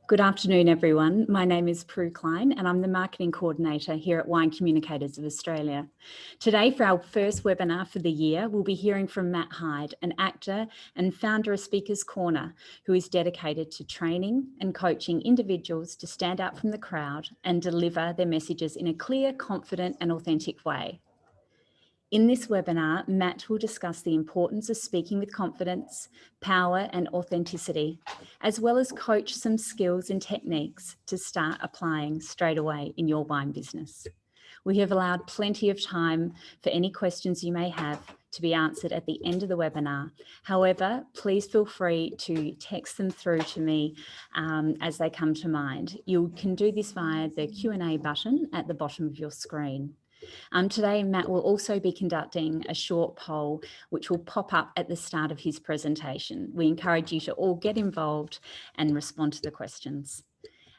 Good afternoon, everyone. My name is Prue Klein and I'm the Marketing Coordinator here at Wine Communicators of Australia. Today, for our first webinar for the year, we'll be hearing from Matt Hyde, an actor and founder of Speakers Corner, who is dedicated to training and coaching individuals to stand out from the crowd and deliver their messages in a clear, confident and authentic way. In this webinar, Matt will discuss the importance of speaking with confidence, power and authenticity, as well as coach some skills and techniques to start applying straight away in your wine business. We have allowed plenty of time for any questions you may have to be answered at the end of the webinar. However, please feel free to text them through to me as they come to mind. You can do this via the Q&A button at the bottom of your screen. Today, Matt will also be conducting a short poll, which will pop up at the start of his presentation. We encourage you to all get involved and respond to the questions.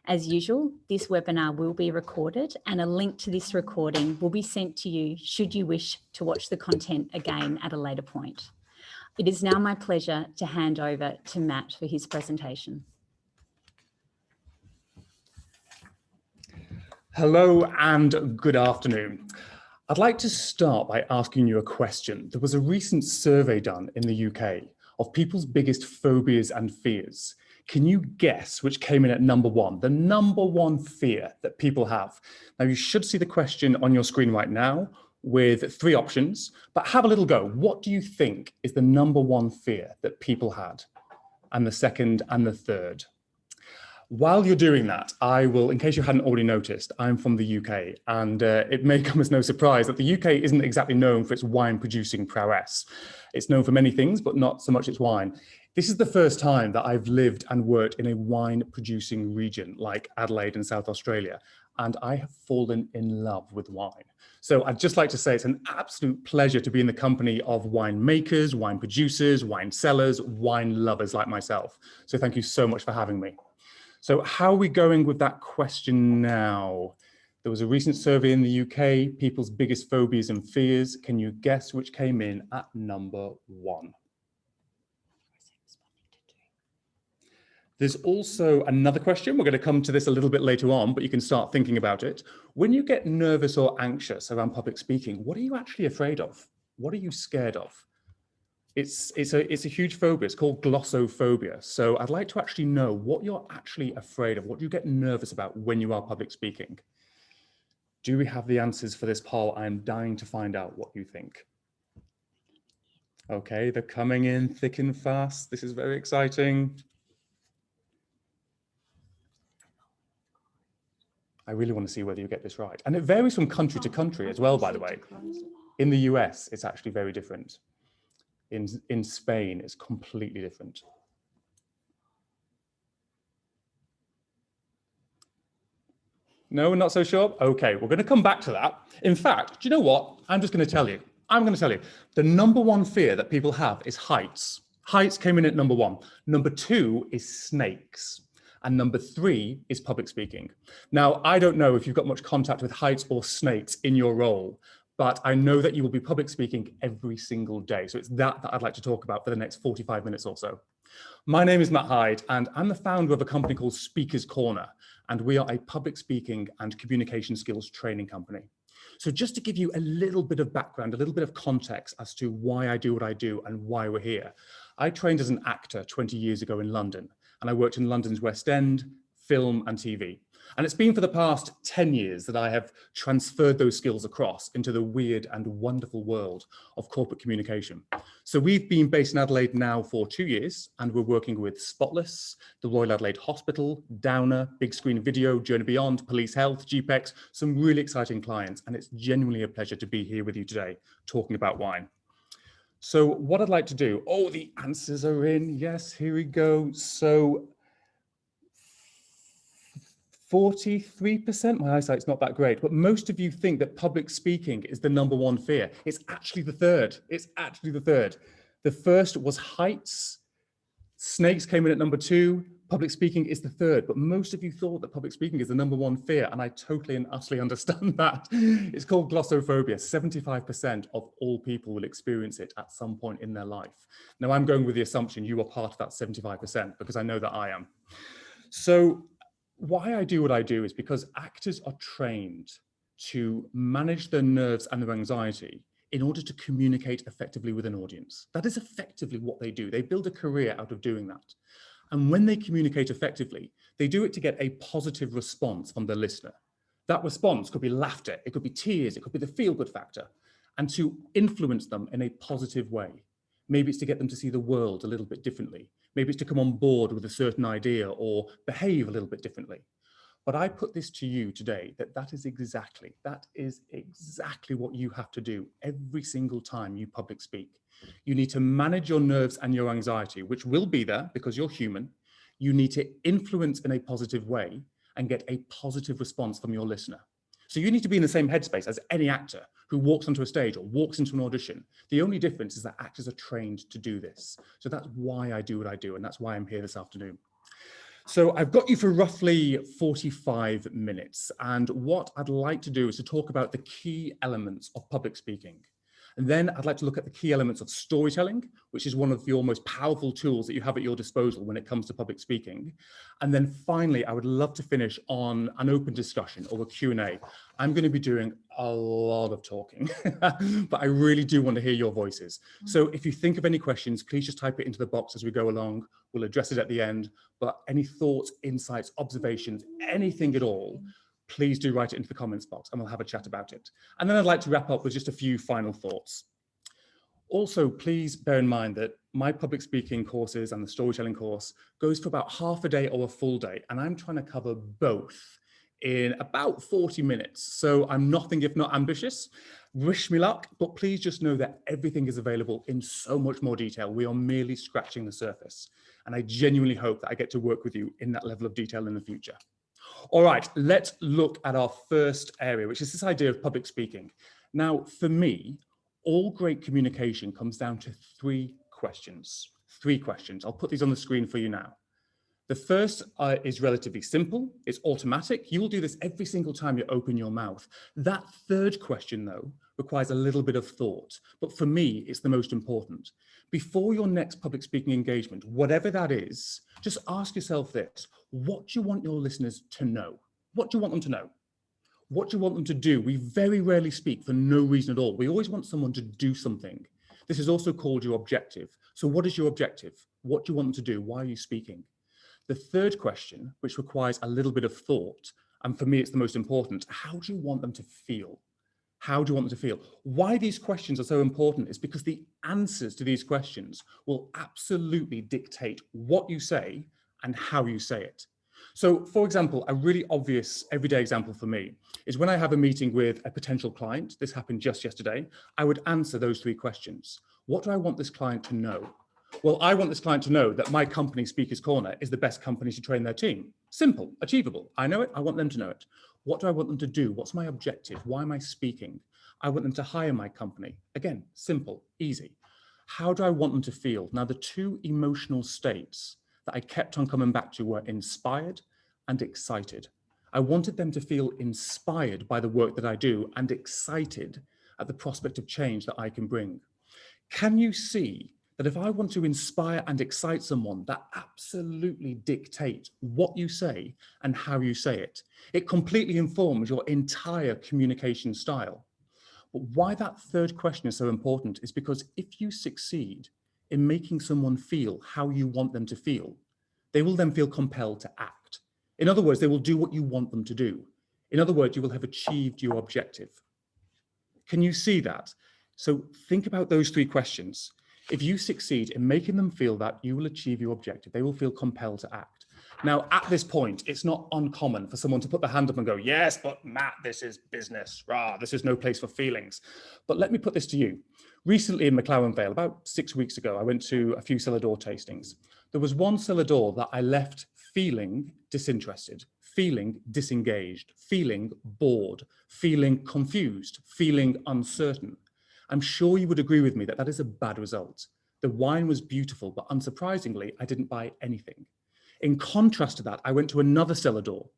As usual, this webinar will be recorded and a link to this recording will be sent to you should you wish to watch the content again at a later point. It is now my pleasure to hand over to Matt for his presentation. Hello and good afternoon. I'd like to start by asking you a question. There was a recent survey done in the UK of people's biggest phobias and fears. Can you guess which came in at number one, the number one fear that people have? Now you should see the question on your screen right now with three options, but have a little go. What do you think is the number one fear that people had? And the second and the third. While you're doing that, I will, in case you hadn't already noticed, I'm from the UK, and it may come as no surprise that the UK isn't exactly known for its wine producing prowess. It's known for many things, but not so much its wine. This is the first time that I've lived and worked in a wine producing region like Adelaide in South Australia, and I have fallen in love with wine. So I'd just like to say it's an absolute pleasure to be in the company of winemakers, wine producers, wine sellers, wine lovers like myself. So thank you so much for having me. So how are we going with that question now? There was a recent survey in the UK, people's biggest phobias and fears. Can you guess which came in at number one? There's also another question. We're going to come to this a little bit later on, but you can start thinking about it. When you get nervous or anxious around public speaking, what are you actually afraid of? What are you scared of? It's a huge phobia. It's called glossophobia. So I'd like to actually know what you're actually afraid of. What do you get nervous about when you are public speaking? Do we have the answers for this poll? I'm dying to find out what you think. Okay, they're coming in thick and fast. This is very exciting. I really want to see whether you get this right. And it varies from country to country as well, by the way. In the US, it's actually very different. In Spain, it's completely different. No, we're not so sure? Okay, we're going to come back to that. In fact, do you know what? I'm just going to tell you. I'm going to tell you. The number one fear that people have is heights. Heights came in at number one. Number two is snakes. And number three is public speaking. Now, I don't know if you've got much contact with heights or snakes in your role, but I know that you will be public speaking every single day. So it's that I'd like to talk about for the next 45 minutes or so. My name is Matt Hyde, and I'm the founder of a company called Speakers Corner, and we are a public speaking and communication skills training company. So just to give you a little bit of background, a little bit of context as to why I do what I do and why we're here. I trained as an actor 20 years ago in London, and I worked in London's West End, film and TV. And it's been for the past 10 years that I have transferred those skills across into the weird and wonderful world of corporate communication. So we've been based in Adelaide now for 2 years, and we're working with Spotless, the Royal Adelaide Hospital, Downer, Big Screen Video, Journey Beyond, Police Health, GPEX, some really exciting clients. And it's genuinely a pleasure to be here with you today talking about wine. So what I'd like to do, oh, the answers are in. Yes, here we go. So 43%, my eyesight's not that great, but most of you think that public speaking is the number one fear. It's actually the third. It's actually the third. The first was heights. Snakes came in at number two. Public speaking is the third, but most of you thought that public speaking is the number one fear, and I totally and utterly understand that. It's called glossophobia. 75% of all people will experience it at some point in their life. Now, I'm going with the assumption you are part of that 75% because I know that I am. So why I do what I do is because actors are trained to manage their nerves and their anxiety in order to communicate effectively with an audience. That is effectively what they do. They build a career out of doing that. And when they communicate effectively, they do it to get a positive response from the listener. That response could be laughter, it could be tears, it could be the feel-good factor, and to influence them in a positive way. Maybe it's to get them to see the world a little bit differently. Maybe it's to come on board with a certain idea or behave a little bit differently. But I put this to you today that is exactly what you have to do every single time you public speak. You need to manage your nerves and your anxiety, which will be there because you're human. You need to influence in a positive way and get a positive response from your listener. So you need to be in the same headspace as any actor who walks onto a stage or walks into an audition. The only difference is that actors are trained to do this. So that's why I do what I do, and that's why I'm here this afternoon. So I've got you for roughly 45 minutes, and what I'd like to do is to talk about the key elements of public speaking. And then I'd like to look at the key elements of storytelling, which is one of your most powerful tools that you have at your disposal when it comes to public speaking. And then finally, I would love to finish on an open discussion or a Q&A. I'm going to be doing a lot of talking, but I really do want to hear your voices. So if you think of any questions, please just type it into the box as we go along. We'll address it at the end, but any thoughts, insights, observations, anything at all, please do write it into the comments box and we'll have a chat about it. And then I'd like to wrap up with just a few final thoughts. Also, please bear in mind that my public speaking courses and the storytelling course goes for about half a day or a full day, and I'm trying to cover both in about 40 minutes. So I'm nothing if not ambitious. Wish me luck, but please just know that everything is available in so much more detail. We are merely scratching the surface. And I genuinely hope that I get to work with you in that level of detail in the future. All right, let's look at our first area, which is this idea of public speaking. Now, for me, all great communication comes down to three questions. I'll put these on the screen for you now. The first is relatively simple. It's automatic. You will do this every single time you open your mouth. That third question, though, requires a little bit of thought. But for me, it's the most important. Before your next public speaking engagement, whatever that is, just ask yourself this. What do you want your listeners to know? What do you want them to know? What do you want them to do? We very rarely speak for no reason at all. We always want someone to do something. This is also called your objective. So what is your objective? What do you want them to do? Why are you speaking? The third question, which requires a little bit of thought, and for me, it's the most important, how do you want them to feel? How do you want them to feel? Why these questions are so important is because the answers to these questions will absolutely dictate what you say and how you say it. So, for example, a really obvious everyday example for me is when I have a meeting with a potential client, this happened just yesterday, I would answer those three questions. What do I want this client to know? Well, I want this client to know that my company, Speaker's Corner, is the best company to train their team. Simple, achievable. I know it, I want them to know it. What do I want them to do? What's my objective? Why am I speaking? I want them to hire my company. Again, simple, easy. How do I want them to feel? Now, the two emotional states that I kept on coming back to were inspired and excited. I wanted them to feel inspired by the work that I do and excited at the prospect of change that I can bring. Can you see that if I want to inspire and excite someone, that absolutely dictates what you say and how you say it? It completely informs your entire communication style. But why that third question is so important is because if you succeed in making someone feel how you want them to feel, they will then feel compelled to act. In other words, they will do what you want them to do. In other words, you will have achieved your objective. Can you see that? So think about those three questions. If you succeed in making them feel that, you will achieve your objective. They will feel compelled to act. Now, at this point, it's not uncommon for someone to put their hand up and go, yes, but Matt, this is business. Rah, this is no place for feelings. But let me put this to you. Recently in McLaren Vale, about 6 weeks ago, I went to a few cellar door tastings. There was one cellar door that I left feeling disinterested, feeling disengaged, feeling bored, feeling confused, feeling uncertain. I'm sure you would agree with me that that is a bad result. The wine was beautiful, but unsurprisingly, I didn't buy anything. In contrast to that, I went to another cellar door,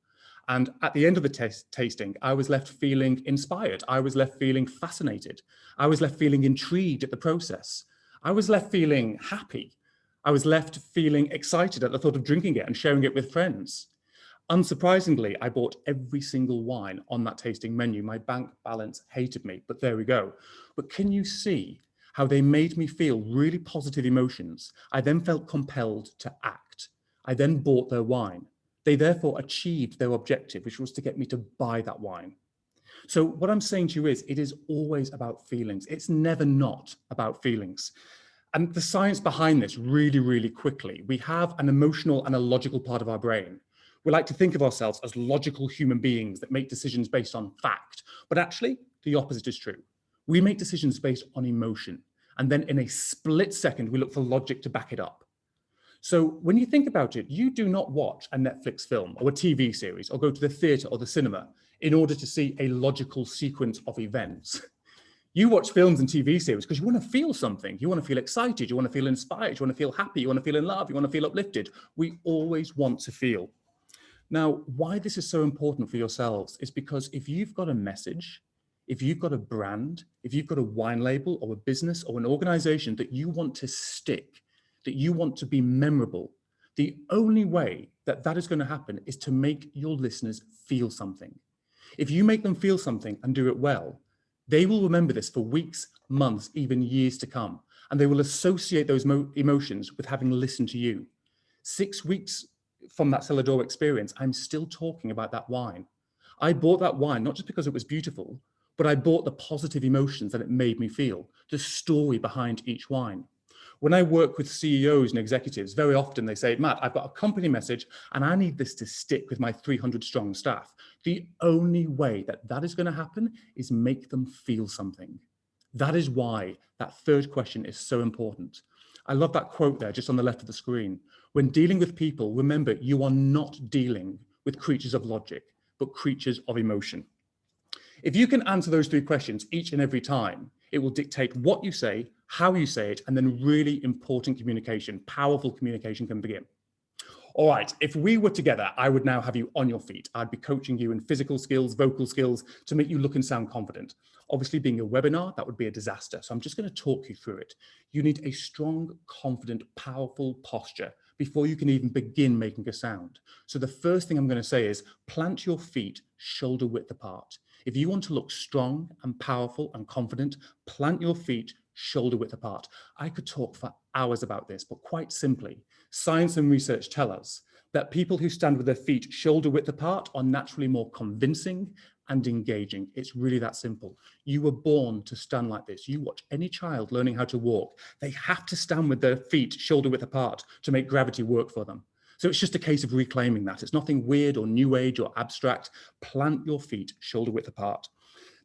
and at the end of the tasting, I was left feeling inspired. I was left feeling fascinated. I was left feeling intrigued at the process. I was left feeling happy. I was left feeling excited at the thought of drinking it and sharing it with friends. Unsurprisingly, I bought every single wine on that tasting menu. My bank balance hated me, but there we go. But can you see how they made me feel really positive emotions? I then felt compelled to act. I then bought their wine. They therefore achieved their objective, which was to get me to buy that wine. So what I'm saying to you is, it is always about feelings. It's never not about feelings. And the science behind this really, really quickly, we have an emotional and a logical part of our brain. We like to think of ourselves as logical human beings that make decisions based on fact, but actually the opposite is true. We make decisions based on emotion. And then in a split second, we look for logic to back it up. So when you think about it, you do not watch a Netflix film or a TV series or go to the theatre or the cinema in order to see a logical sequence of events. You watch films and TV series because you want to feel something. You want to feel excited. You want to feel inspired. You want to feel happy. You want to feel in love. You want to feel uplifted. We always want to feel. Now, why this is so important for yourselves is because if you've got a message, if you've got a brand, if you've got a wine label or a business or an organization that you want to stick, that you want to be memorable, the only way that that is going to happen is to make your listeners feel something. If you make them feel something and do it well, they will remember this for weeks, months, even years to come. And they will associate those emotions with having listened to you. 6 weeks from that cellar door experience, I'm still talking about that wine. I bought that wine, not just because it was beautiful, but I bought the positive emotions that it made me feel, the story behind each wine. When I work with CEOs and executives, very often they say, Matt, I've got a company message and I need this to stick with my 300 strong staff. The only way that that is going to happen is make them feel something. That is why that third question is so important. I love that quote there just on the left of the screen. When dealing with people, remember, you are not dealing with creatures of logic, but creatures of emotion. If you can answer those 3 questions each and every time, it will dictate what you say, how you say it, and then really important communication, powerful communication can begin. All right, if we were together, I would now have you on your feet. I'd be coaching you in physical skills, vocal skills to make you look and sound confident. Obviously, being a webinar, that would be a disaster. So I'm just going to talk you through it. You need a strong, confident, powerful posture before you can even begin making a sound. So the first thing I'm going to say is plant your feet shoulder width apart. If you want to look strong and powerful and confident, plant your feet shoulder width apart. I could talk for hours about this, but quite simply, science and research tell us that people who stand with their feet shoulder width apart are naturally more convincing and engaging. It's really that simple. You were born to stand like this. You watch any child learning how to walk, they have to stand with their feet shoulder width apart to make gravity work for them. So it's just a case of reclaiming that. It's nothing weird or new age or abstract. Plant your feet shoulder width apart.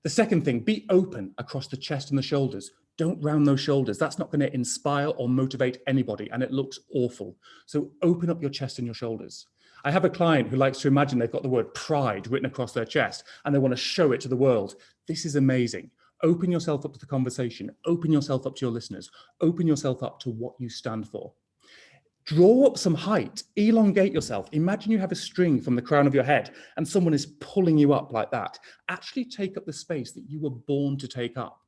The second thing, be open across the chest and the shoulders. Don't round those shoulders. That's not going to inspire or motivate anybody, and it looks awful. So open up your chest and your shoulders. I have a client who likes to imagine they've got the word pride written across their chest and they want to show it to the world. This is amazing. Open yourself up to the conversation. Open yourself up to your listeners. Open yourself up to what you stand for. Draw up some height, elongate yourself. Imagine you have a string from the crown of your head and someone is pulling you up like that. Actually take up the space that you were born to take up.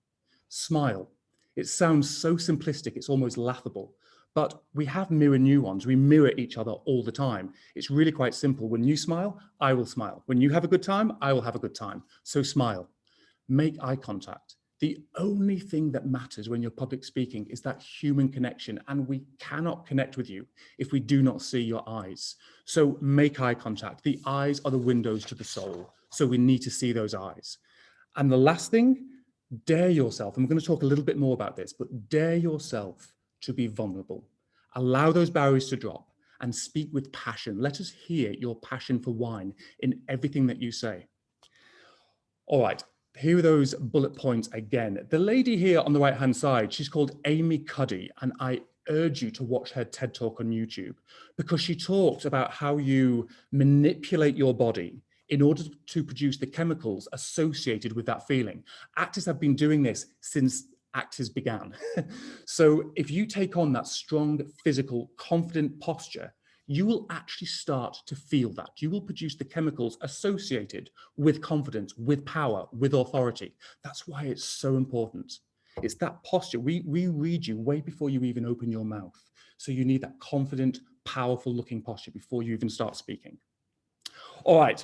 Smile. It sounds so simplistic, it's almost laughable, but we have mirror neurons. We mirror each other all the time. It's really quite simple. When you smile, I will smile. When you have a good time, I will have a good time. So smile. Make eye contact. The only thing that matters when you're public speaking is that human connection, and we cannot connect with you if we do not see your eyes. So make eye contact. The eyes are the windows to the soul, so we need to see those eyes. And the last thing, dare yourself. I'm going to talk a little bit more about this, but dare yourself to be vulnerable. Allow those barriers to drop and speak with passion. Let us hear your passion for wine in everything that you say. All right. Here are those bullet points again. The lady here on the right-hand side, she's called Amy Cuddy, and I urge you to watch her TED Talk on YouTube because she talks about how you manipulate your body in order to produce the chemicals associated with that feeling. Actors have been doing this since actors began. So if you take on that strong, physical, confident posture, you will actually start to feel that. You will produce the chemicals associated with confidence, with power, with authority. That's why it's so important. It's that posture. We read you way before you even open your mouth. So you need that confident, powerful looking posture before you even start speaking. All right.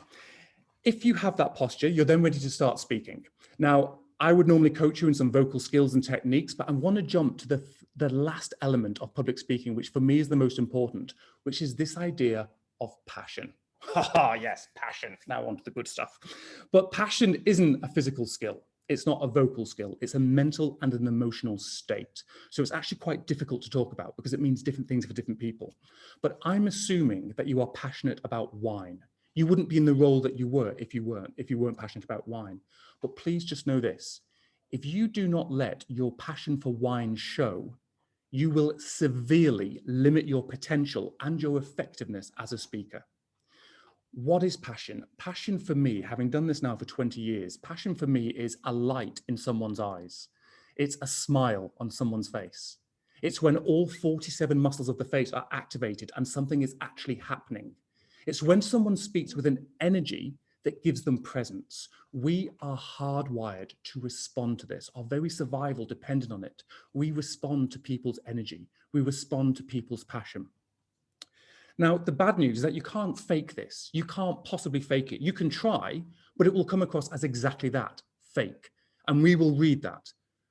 If you have that posture, you're then ready to start speaking. Now, I would normally coach you in some vocal skills and techniques, but I want to jump to the last element of public speaking, which for me is the most important, which is this idea of passion. Yes, passion. Now on to the good stuff. But passion isn't a physical skill. It's not a vocal skill. It's a mental and an emotional state. So it's actually quite difficult to talk about because it means different things for different people. But I'm assuming that you are passionate about wine. You wouldn't be in the role that you were if you weren't passionate about wine. But please just know this. If you do not let your passion for wine show, you will severely limit your potential and your effectiveness as a speaker. What is passion? Passion for me, having done this now for 20 years, passion for me is a light in someone's eyes. It's a smile on someone's face. It's when all 47 muscles of the face are activated and something is actually happening. It's when someone speaks with an energy that gives them presence. We are hardwired to respond to this. Our very survival depended on it. We respond to people's energy. We respond to people's passion. Now, the bad news is that you can't fake this. You can't possibly fake it. You can try, but it will come across as exactly that, fake. And we will read that.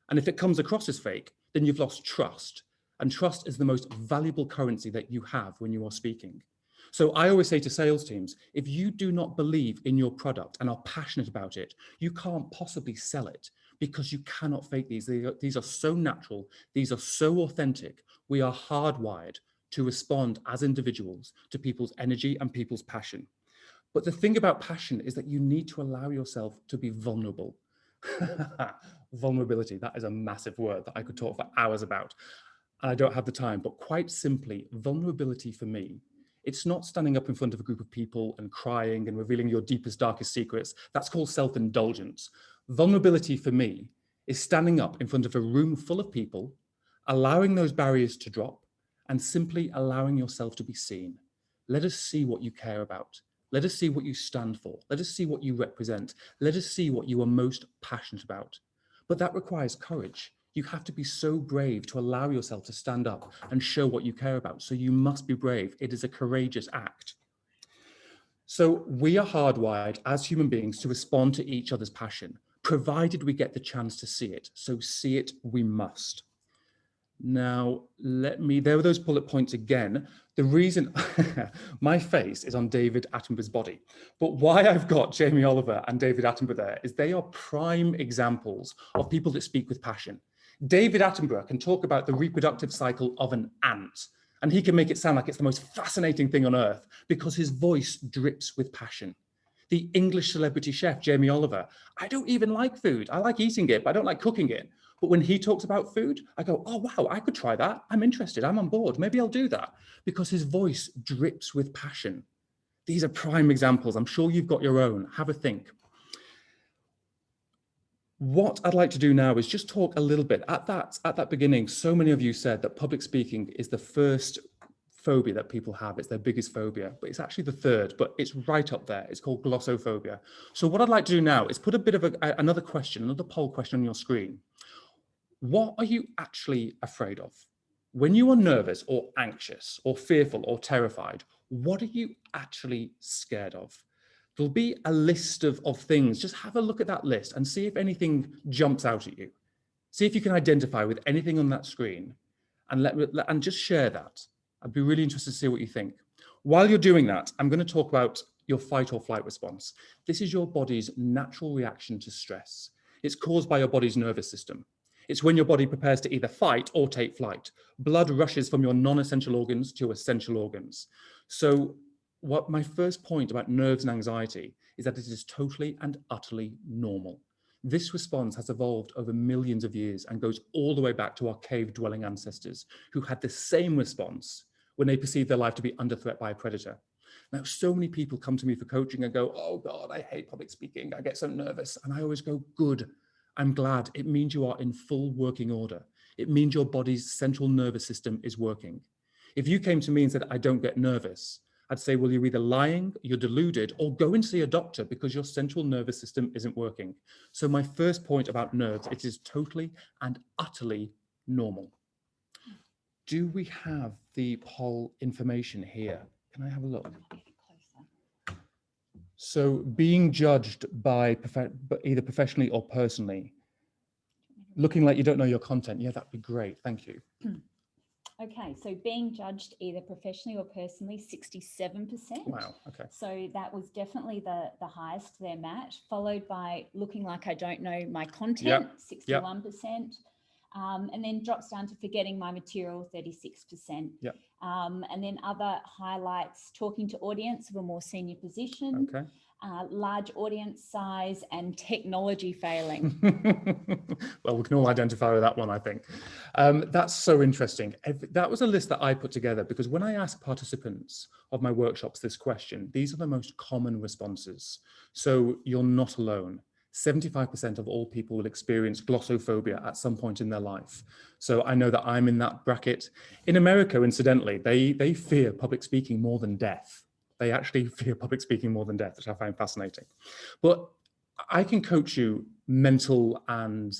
And if it comes across as fake, then you've lost trust. And trust is the most valuable currency that you have when you are speaking. So I always say to sales teams, if you do not believe in your product and are passionate about it, you can't possibly sell it because you cannot fake these. These are so natural. These are so authentic. We are hardwired to respond as individuals to people's energy and people's passion. But the thing about passion is that you need to allow yourself to be vulnerable. Vulnerability, that is a massive word that I could talk for hours about. And I don't have the time, but quite simply, vulnerability for me, it's not standing up in front of a group of people and crying and revealing your deepest, darkest secrets. That's called self-indulgence. Vulnerability for me is standing up in front of a room full of people, allowing those barriers to drop, and simply allowing yourself to be seen. Let us see what you care about. Let us see what you stand for. Let us see what you represent. Let us see what you are most passionate about. But that requires courage. You have to be so brave to allow yourself to stand up and show what you care about. So you must be brave. It is a courageous act. So we are hardwired as human beings to respond to each other's passion, provided we get the chance to see it. So see it, we must. Now, there are those bullet points again. The reason my face is on David Attenborough's body, but why I've got Jamie Oliver and David Attenborough there is they are prime examples of people that speak with passion. David Attenborough can talk about the reproductive cycle of an ant, and he can make it sound like it's the most fascinating thing on earth because his voice drips with passion. The English celebrity chef, Jamie Oliver, I don't even like food. I like eating it, but I don't like cooking it. But when he talks about food, I go, oh, wow, I could try that. I'm interested. I'm on board. Maybe I'll do that because his voice drips with passion. These are prime examples. I'm sure you've got your own. Have a think. What I'd like to do now is just talk a little bit. At that beginning, so many of you said that public speaking is the first phobia that people have. It's their biggest phobia, but it's actually the third, but it's right up there. It's called glossophobia. So what I'd like to do now is put a bit of another question, another poll question on your screen. What are you actually afraid of? When you are nervous or anxious or fearful or terrified, what are you actually scared of? There'll be a list of things. Just have a look at that list and see if anything jumps out at you. See if you can identify with anything on that screen and just share that. I'd be really interested to see what you think. While you're doing that, I'm going to talk about your fight or flight response. This is your body's natural reaction to stress. It's caused by your body's nervous system. It's when your body prepares to either fight or take flight. Blood rushes from your non-essential organs to essential organs. So what my first point about nerves and anxiety is that it is totally and utterly normal. This response has evolved over millions of years and goes all the way back to our cave-dwelling ancestors who had the same response when they perceived their life to be under threat by a predator. Now, so many people come to me for coaching and go, oh God, I hate public speaking. I get so nervous. And I always go, good. I'm glad. It means you are in full working order. It means your body's central nervous system is working. If you came to me and said, I don't get nervous, I'd say, well, you're either lying, you're deluded, or go and see a doctor because your central nervous system isn't working. So my first point about nerves, it is totally and utterly normal. Do we have the poll information here? Can I have a look? So being judged by either professionally or personally, looking like you don't know your content. Yeah, that'd be great. Thank you. Okay, so being judged either professionally or personally, 67%. Wow, okay. So that was definitely the highest there, Matt, followed by looking like I don't know my content, 61%. And then drops down to forgetting my material, 36%. Yep. And then other highlights, talking to audience of a more senior position, Okay. large audience size, and technology failing. Well, we can all identify with that one, I think. That's so interesting. That was a list that I put together because when I ask participants of my workshops this question, these are the most common responses. So you're not alone. 75% of all people will experience glossophobia at some point in their life. So I know that I'm in that bracket. In America, incidentally, they fear public speaking more than death. They actually fear public speaking more than death, which I find fascinating. But I can coach you mental and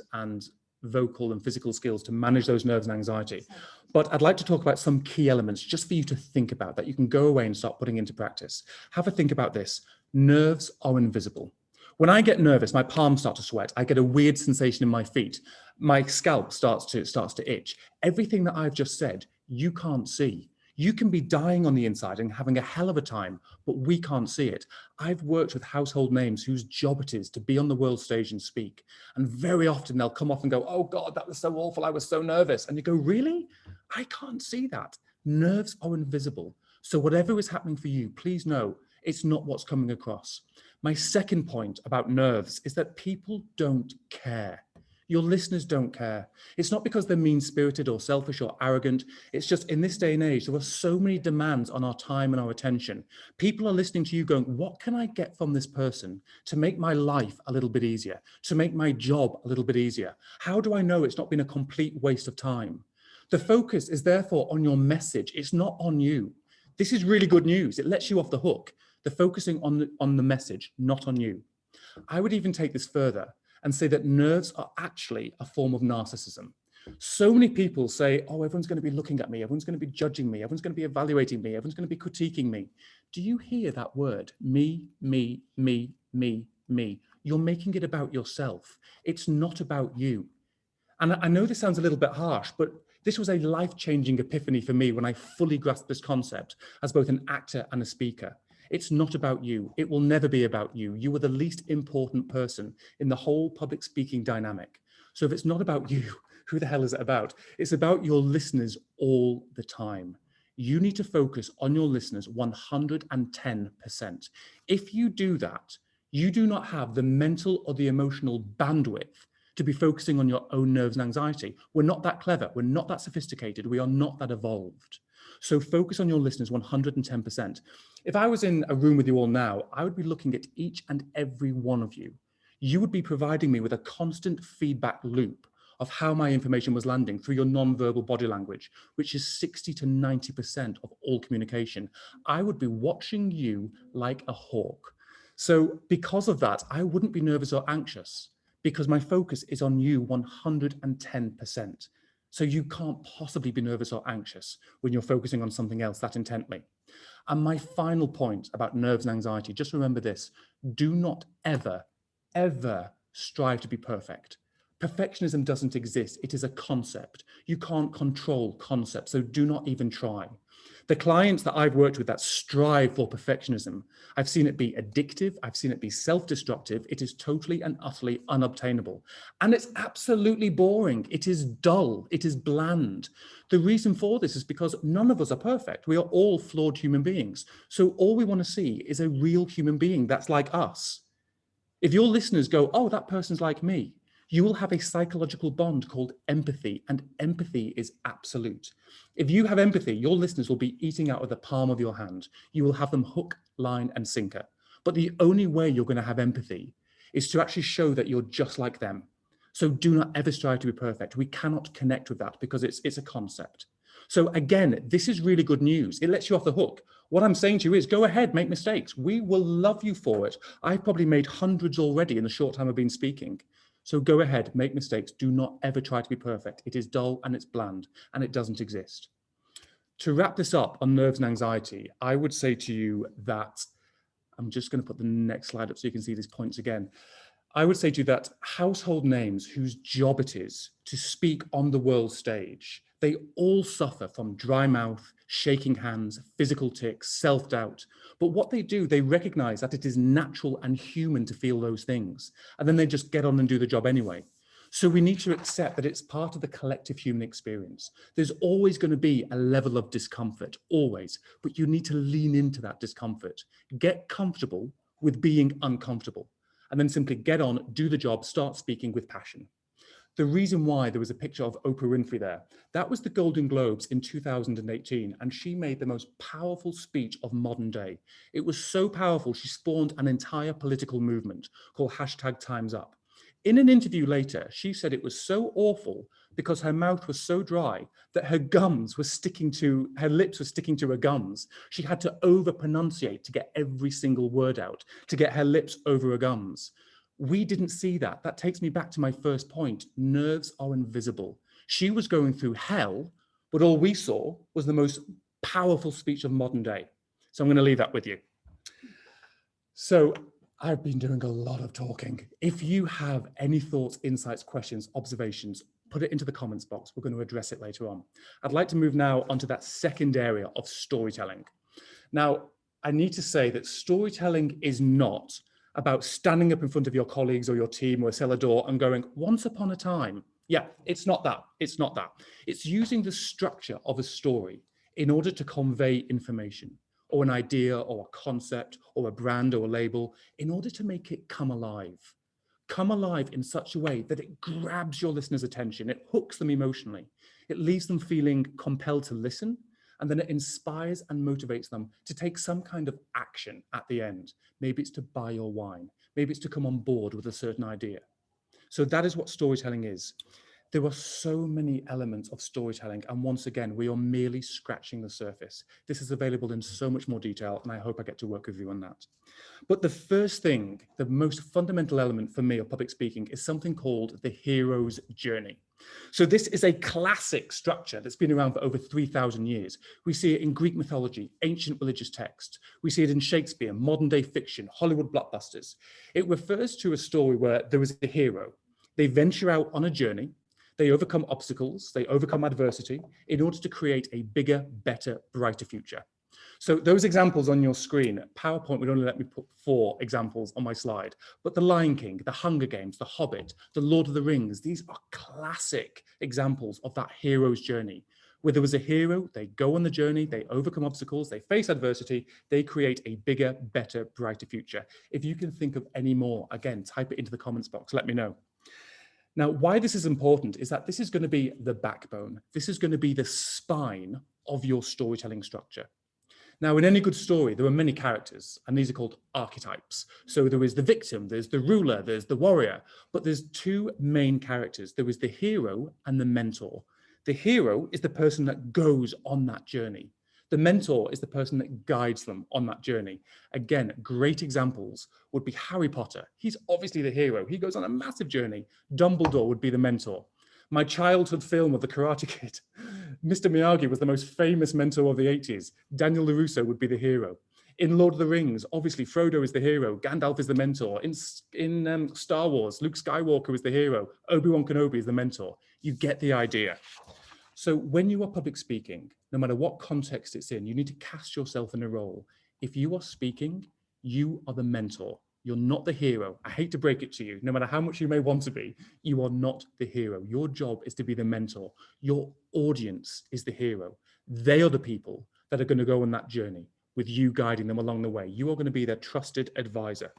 vocal and physical skills to manage those nerves and anxiety. But I'd like to talk about some key elements just for you to think about that you can go away and start putting into practice. Have a think about this. Nerves are invisible. When I get nervous, my palms start to sweat. I get a weird sensation in my feet. My scalp starts to itch. Everything that I've just said, you can't see. You can be dying on the inside and having a hell of a time, but we can't see it. I've worked with household names whose job it is to be on the world stage and speak. And very often they'll come off and go, oh God, that was so awful. I was so nervous. And you go, really? I can't see that. Nerves are invisible. So whatever is happening for you, please know it's not what's coming across. My second point about nerves is that people don't care. Your listeners don't care. It's not because they're mean-spirited or selfish or arrogant. It's just in this day and age, there are so many demands on our time and our attention. People are listening to you going, what can I get from this person to make my life a little bit easier, to make my job a little bit easier? How do I know it's not been a complete waste of time? The focus is therefore on your message. It's not on you. This is really good news. It lets you off the hook. They're focusing on the message, not on you. I would even take this further and say that nerves are actually a form of narcissism. So many people say, oh, everyone's going to be looking at me. Everyone's going to be judging me. Everyone's going to be evaluating me. Everyone's going to be critiquing me. Do you hear that word? Me, me, me, me, me. You're making it about yourself. It's not about you. And I know this sounds a little bit harsh, but this was a life-changing epiphany for me when I fully grasped this concept as both an actor and a speaker. It's not about you. It will never be about you. You are the least important person in the whole public speaking dynamic. So if it's not about you, who the hell is it about? It's about your listeners all the time. You need to focus on your listeners 110%. If you do that, you do not have the mental or the emotional bandwidth to be focusing on your own nerves and anxiety. We're not that clever. We're not that sophisticated. We are not that evolved. So focus on your listeners 110%. If I was in a room with you all now, I would be looking at each and every one of you. You would be providing me with a constant feedback loop of how my information was landing through your non-verbal body language, which is 60 to 90% of all communication. I would be watching you like a hawk. So because of that, I wouldn't be nervous or anxious because my focus is on you 110%. So you can't possibly be nervous or anxious when you're focusing on something else that intently. And my final point about nerves and anxiety, just remember this: do not ever, ever strive to be perfect. Perfectionism doesn't exist. It is a concept. You can't control concepts, so do not even try. The clients that I've worked with that strive for perfectionism, I've seen it be addictive. I've seen it be self-destructive. It is totally and utterly unobtainable. And it's absolutely boring. It is dull. It is bland. The reason for this is because none of us are perfect. We are all flawed human beings. So all we want to see is a real human being that's like us. If your listeners go, oh, that person's like me, you will have a psychological bond called empathy, and empathy is absolute. If you have empathy, your listeners will be eating out of the palm of your hand. You will have them hook, line, and sinker. But the only way you're going to have empathy is to actually show that you're just like them. So do not ever strive to be perfect. We cannot connect with that because it's a concept. So again, this is really good news. It lets you off the hook. What I'm saying to you is go ahead, make mistakes. We will love you for it. I've probably made hundreds already in the short time I've been speaking. So go ahead, make mistakes. Do not ever try to be perfect. It is dull and it's bland and it doesn't exist. To wrap this up on nerves and anxiety, I would say to you that I'm just going to put the next slide up so you can see these points again. I would say to you that household names whose job it is to speak on the world stage, they all suffer from dry mouth, shaking hands, physical tics, self-doubt. But what they do, they recognize that it is natural and human to feel those things. And then they just get on and do the job anyway. So we need to accept that it's part of the collective human experience. There's always going to be a level of discomfort, always, but you need to lean into that discomfort. Get comfortable with being uncomfortable, and then simply get on, do the job, start speaking with passion. The reason why there was a picture of Oprah Winfrey there, that was the Golden Globes in 2018, and she made the most powerful speech of modern day. It was so powerful, she spawned an entire political movement called #TimesUp. In an interview later, she said it was so awful because her mouth was so dry that her lips were sticking to her gums. She had to over-pronunciate to get every single word out, to get her lips over her gums. We didn't see that. That takes me back to my first point. Nerves are invisible. She was going through hell, but all we saw was the most powerful speech of modern day. So I'm going to leave that with you. So I've been doing a lot of talking. If you have any thoughts, insights, questions, observations, put it into the comments box. We're going to address it later on. I'd like to move now onto that second area of storytelling. Now, I need to say that storytelling is not about standing up in front of your colleagues or your team or a cellar door and going, once upon a time. Yeah, it's not that. It's not that. It's using the structure of a story in order to convey information, or an idea or a concept or a brand or a label, in order to make it come alive. Come alive in such a way that it grabs your listener's attention, it hooks them emotionally, it leaves them feeling compelled to listen, and then it inspires and motivates them to take some kind of action at the end. Maybe it's to buy your wine, maybe it's to come on board with a certain idea. So that is what storytelling is. There are so many elements of storytelling, and once again, we are merely scratching the surface. This is available in so much more detail, and I hope I get to work with you on that. But the first thing, the most fundamental element for me of public speaking is something called the hero's journey. So this is a classic structure that's been around for over 3,000 years. We see it in Greek mythology, ancient religious texts. We see it in Shakespeare, modern day fiction, Hollywood blockbusters. It refers to a story where there is a hero. They venture out on a journey. They overcome obstacles, they overcome adversity in order to create a bigger, better, brighter future. So those examples on your screen, PowerPoint would only let me put 4 examples on my slide, but The Lion King, The Hunger Games, The Hobbit, The Lord of the Rings, these are classic examples of that hero's journey. Where there was a hero, they go on the journey, they overcome obstacles, they face adversity, they create a bigger, better, brighter future. If you can think of any more, again, type it into the comments box, let me know. Now, why this is important is that this is going to be the backbone. This is going to be the spine of your storytelling structure. Now, in any good story, there are many characters, and these are called archetypes. So there is the victim, there's the ruler, there's the warrior, but there's 2 main characters. There is the hero and the mentor. The hero is the person that goes on that journey. The mentor is the person that guides them on that journey. Again, great examples would be Harry Potter. He's obviously the hero. He goes on a massive journey. Dumbledore would be the mentor. My childhood film of The Karate Kid, Mr. Miyagi was the most famous mentor of the 80s. Daniel LaRusso would be the hero. In Lord of the Rings, obviously Frodo is the hero. Gandalf is the mentor. In Star Wars, Luke Skywalker is the hero. Obi-Wan Kenobi is the mentor. You get the idea. So when you are public speaking, no matter what context it's in, you need to cast yourself in a role. If you are speaking, you are the mentor. You're not the hero. I hate to break it to you. No matter how much you may want to be, you are not the hero. Your job is to be the mentor. Your audience is the hero. They are the people that are going to go on that journey with you guiding them along the way. You are going to be their trusted advisor.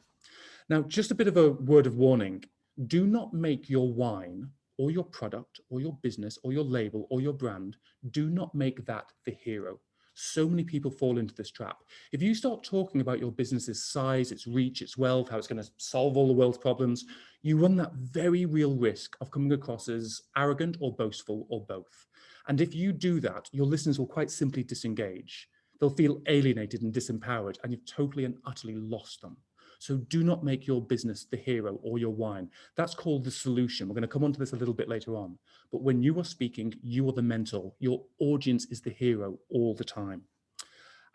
Now, just a bit of a word of warning. Do not make your wine or your product or your business or your label or your brand, do not make that the hero. So many people fall into this trap. If you start talking about your business's size, its reach, its wealth, how it's going to solve all the world's problems, you run that very real risk of coming across as arrogant or boastful or both. And if you do that, your listeners will quite simply disengage. They'll feel alienated and disempowered, and you've totally and utterly lost them. So do not make your business the hero or your wine. That's called the solution. We're going to come on to this a little bit later on. But when you are speaking, you are the mentor. Your audience is the hero all the time.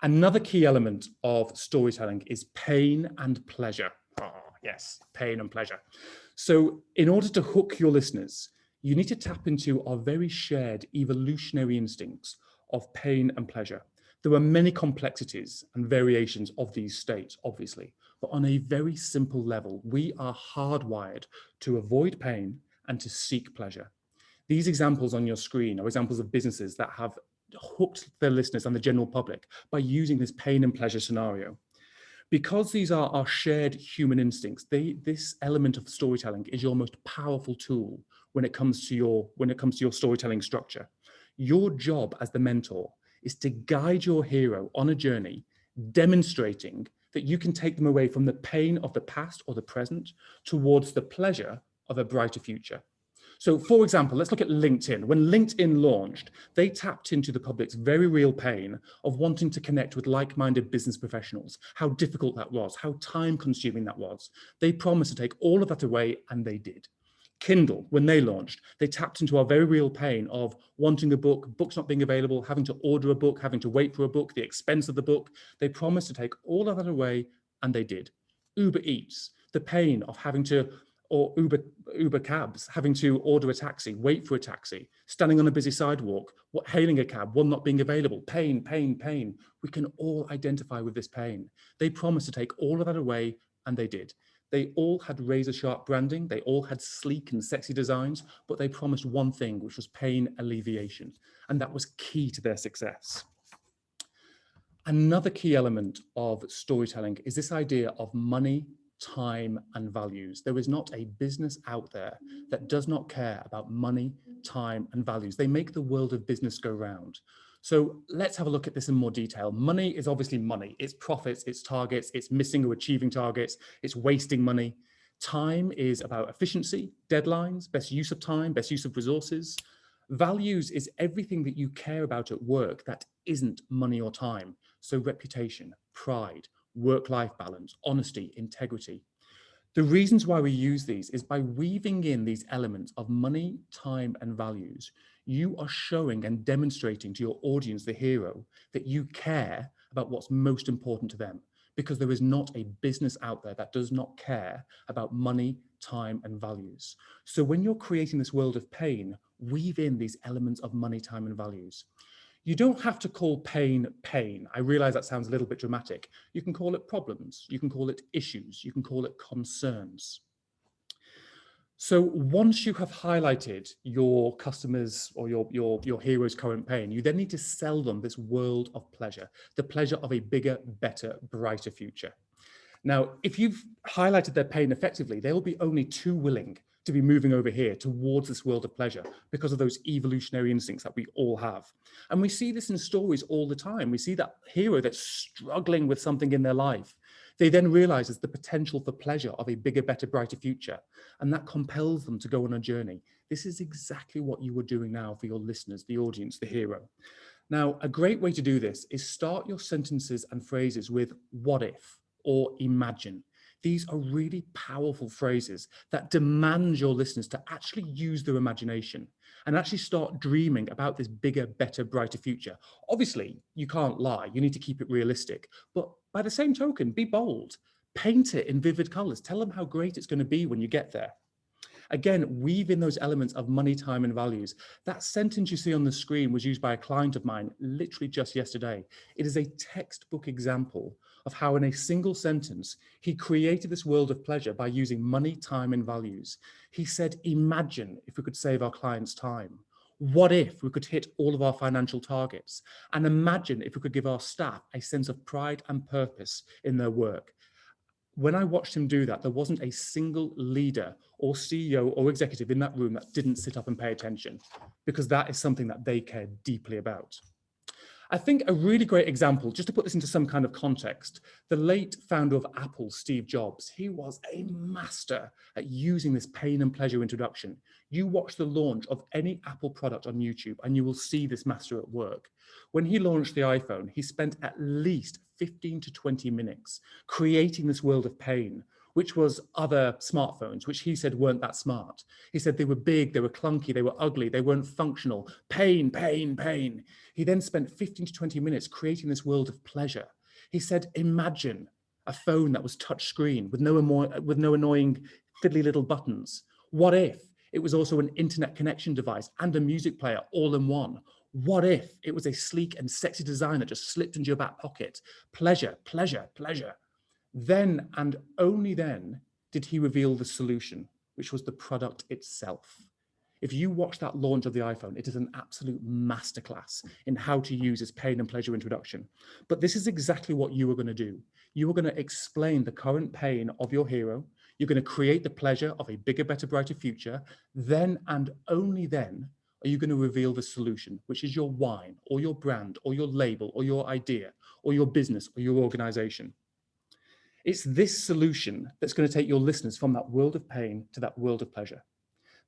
Another key element of storytelling is pain and pleasure. Oh, yes, pain and pleasure. So in order to hook your listeners, you need to tap into our very shared evolutionary instincts of pain and pleasure. There are many complexities and variations of these states, obviously, but on a very simple level, we are hardwired to avoid pain and to seek pleasure. These examples on your screen are examples of businesses that have hooked their listeners and the general public by using this pain and pleasure scenario. Because these are our shared human instincts, this element of storytelling is your most powerful tool when it comes to your storytelling structure. Your job as the mentor is to guide your hero on a journey, demonstrating that you can take them away from the pain of the past or the present towards the pleasure of a brighter future. So for example, let's look at LinkedIn. When LinkedIn launched, they tapped into the public's very real pain of wanting to connect with like-minded business professionals, how difficult that was, how time-consuming that was. They promised to take all of that away, and they did. Kindle, when they launched, they tapped into our very real pain of wanting a book, books not being available, having to order a book, having to wait for a book, the expense of the book. They promised to take all of that away, and they did. Uber Eats, the pain of having to, or Uber cabs, having to order a taxi, wait for a taxi, standing on a busy sidewalk, hailing a cab, one not being available, pain, pain, pain. We can all identify with this pain. They promised to take all of that away, and they did. They all had razor-sharp branding, they all had sleek and sexy designs, but they promised one thing, which was pain alleviation, and that was key to their success. Another key element of storytelling is this idea of money, time, and values. There is not a business out there that does not care about money, time, and values. They make the world of business go round. So let's have a look at this in more detail. Money is obviously money. It's profits, it's targets, it's missing or achieving targets, it's wasting money. Time is about efficiency, deadlines, best use of time, best use of resources. Values is everything that you care about at work that isn't money or time. So reputation, pride, work-life balance, honesty, integrity. The reasons why we use these is by weaving in these elements of money, time, and values. You are showing and demonstrating to your audience, the hero, that you care about what's most important to them, because there is not a business out there that does not care about money, time, and values. So when you're creating this world of pain, weave in these elements of money, time, and values. You don't have to call pain, pain. I realize that sounds a little bit dramatic. You can call it problems, you can call it issues, you can call it concerns. So once you have highlighted your customers or your hero's current pain, you then need to sell them this world of pleasure, the pleasure of a bigger, better, brighter future. Now, if you've highlighted their pain effectively, they will be only too willing to be moving over here towards this world of pleasure because of those evolutionary instincts that we all have. And we see this in stories all the time. We see that hero that's struggling with something in their life. They then realize there's the potential for pleasure of a bigger, better, brighter future. And that compels them to go on a journey. This is exactly what you are doing now for your listeners, the audience, the hero. Now, a great way to do this is start your sentences and phrases with what if or imagine. These are really powerful phrases that demand your listeners to actually use their imagination and actually start dreaming about this bigger, better, brighter future. Obviously, you can't lie. You need to keep it realistic. But by the same token, be bold. Paint it in vivid colors. Tell them how great it's going to be when you get there. Again, weave in those elements of money, time, and values. That sentence you see on the screen was used by a client of mine literally just yesterday. It is a textbook example of how in a single sentence, he created this world of pleasure by using money, time, and values. He said, imagine if we could save our clients time. What if we could hit all of our financial targets? And imagine if we could give our staff a sense of pride and purpose in their work. When I watched him do that, there wasn't a single leader or CEO or executive in that room that didn't sit up and pay attention, because that is something that they care deeply about. I think a really great example, just to put this into some kind of context, the late founder of Apple, Steve Jobs, he was a master at using this pain and pleasure introduction. You watch the launch of any Apple product on YouTube and you will see this master at work. When he launched the iPhone, he spent at least 15 to 20 minutes creating this world of pain, which was other smartphones, which he said weren't that smart. He said they were big, they were clunky, they were ugly, they weren't functional. Pain, pain, pain. He then spent 15 to 20 minutes creating this world of pleasure. He said, imagine a phone that was touchscreen with no annoying fiddly little buttons. What if it was also an internet connection device and a music player all in one? What if it was a sleek and sexy design that just slipped into your back pocket? Pleasure, pleasure, pleasure. Then and only then did he reveal the solution, which was the product itself. If you watch that launch of the iPhone, it is an absolute masterclass in how to use its pain and pleasure introduction. But this is exactly what you are going to do. You are going to explain the current pain of your hero. You're going to create the pleasure of a bigger, better, brighter future. Then and only then are you going to reveal the solution, which is your wine or your brand or your label or your idea or your business or your organization. It's this solution that's going to take your listeners from that world of pain to that world of pleasure.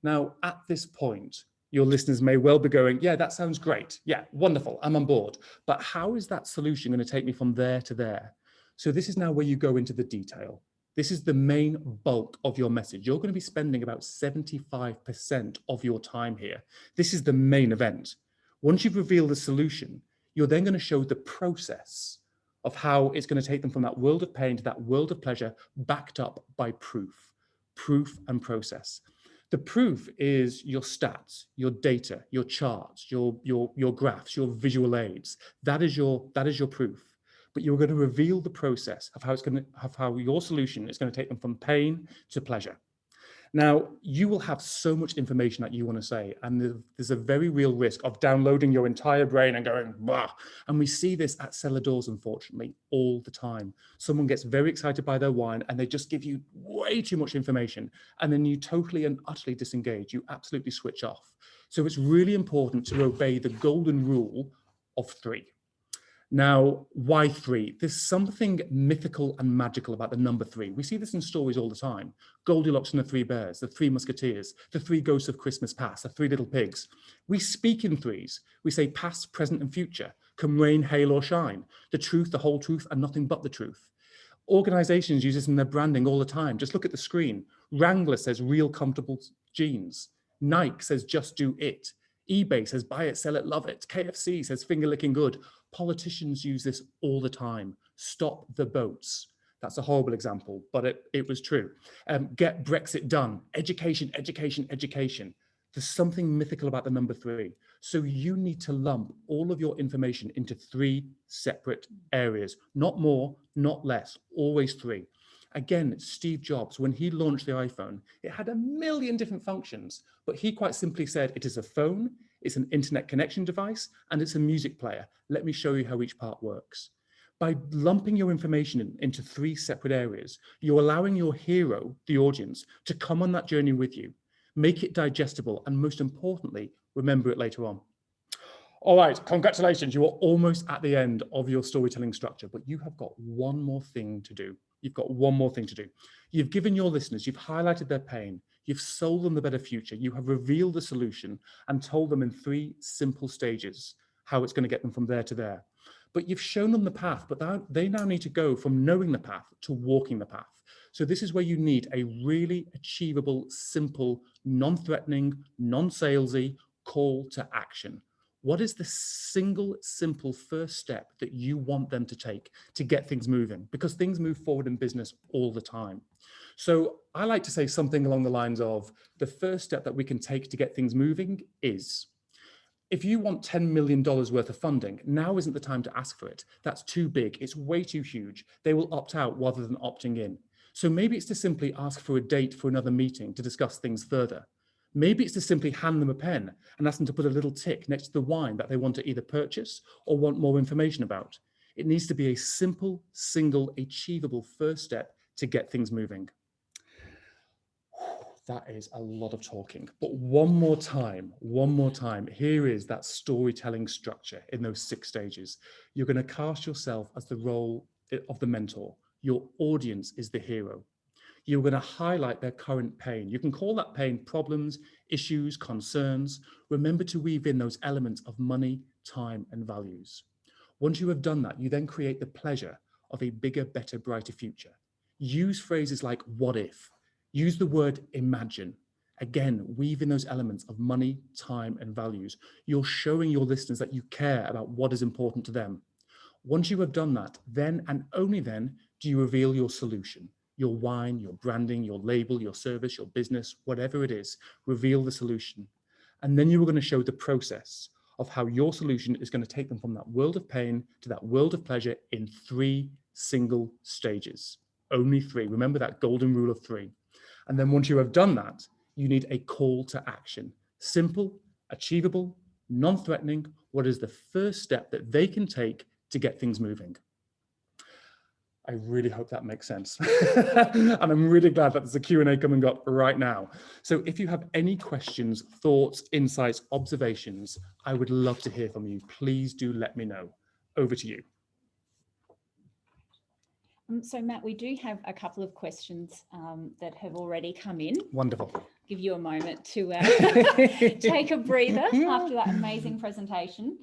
Now, at this point, your listeners may well be going, yeah, that sounds great. Yeah, wonderful. I'm on board. But how is that solution going to take me from there to there? So this is now where you go into the detail. This is the main bulk of your message. You're going to be spending about 75% of your time here. This is the main event. Once you've revealed the solution, you're then going to show the process of how it's going to take them from that world of pain to that world of pleasure, backed up by proof and process. The proof is your stats, your data, your charts, your graphs, your visual aids. That is your proof. But you're going to reveal the process of how your solution is going to take them from pain to pleasure. Now, you will have so much information that you want to say, and there's a very real risk of downloading your entire brain and going, bah. And we see this at cellar doors, unfortunately, all the time. Someone gets very excited by their wine and they just give you way too much information. And then you totally and utterly disengage. You absolutely switch off. So it's really important to obey the golden rule of 3. Now, why 3? There's something mythical and magical about the number 3. We see this in stories all the time. Goldilocks and the 3 bears, the 3 musketeers, the 3 ghosts of Christmas past, the 3 little pigs. We speak in 3s. We say past, present, and future. Come rain, hail, or shine. The truth, the whole truth, and nothing but the truth. Organizations use this in their branding all the time. Just look at the screen. Wrangler says real comfortable jeans. Nike says just do it. eBay says buy it, sell it, love it. KFC says finger licking good. Politicians use this all the time. Stop the boats. That's a horrible example, but it was true. Get Brexit done. Education, education, education. There's something mythical about the number 3. So you need to lump all of your information into 3 separate areas. Not more, not less, always 3. Again, Steve Jobs, when he launched the iPhone, it had a million different functions, but he quite simply said, it is a phone, it's an internet connection device, and it's a music player. Let me show you how each part works. By lumping your information into 3 separate areas, you're allowing your hero, the audience, to come on that journey with you, make it digestible, and most importantly, remember it later on. All right, congratulations. You are almost at the end of your storytelling structure, but you have got one more thing to do. You've got one more thing to do. You've given your listeners, you've highlighted their pain, you've sold them the better future, you have revealed the solution and told them in 3 simple stages how it's going to get them from there to there. But you've shown them the path, but they now need to go from knowing the path to walking the path. So this is where you need a really achievable, simple, non-threatening, non-salesy call to action. What is the single, simple first step that you want them to take to get things moving? Because things move forward in business all the time. So I like to say something along the lines of the first step that we can take to get things moving is, if you want $10 million worth of funding, now isn't the time to ask for it. That's too big. It's way too huge. They will opt out rather than opting in. So maybe it's to simply ask for a date for another meeting to discuss things further. Maybe it's to simply hand them a pen and ask them to put a little tick next to the wine that they want to either purchase or want more information about. It needs to be a simple, single, achievable first step to get things moving. That is a lot of talking, but one more time, here is that storytelling structure in those 6 stages. You're going to cast yourself as the role of the mentor. Your audience is the hero. You're going to highlight their current pain. You can call that pain problems, issues, concerns. Remember to weave in those elements of money, time, and values. Once you have done that, you then create the pleasure of a bigger, better, brighter future. Use phrases like what if, use the word imagine. Again, weave in those elements of money, time, and values. You're showing your listeners that you care about what is important to them. Once you have done that, then and only then do you reveal your solution, your wine, your branding, your label, your service, your business, whatever it is, reveal the solution. And then you are going to show the process of how your solution is going to take them from that world of pain to that world of pleasure in 3 single stages. Only 3. Remember that golden rule of 3. And then once you have done that, you need a call to action. Simple, achievable, non-threatening. What is the first step that they can take to get things moving? I really hope that makes sense. And I'm really glad that there's a Q&A coming up right now. So if you have any questions, thoughts, insights, observations, I would love to hear from you. Please do let me know. Over to you. So Matt, we do have a couple of questions that have already come in. Wonderful. Give you a moment to take a breather after that amazing presentation.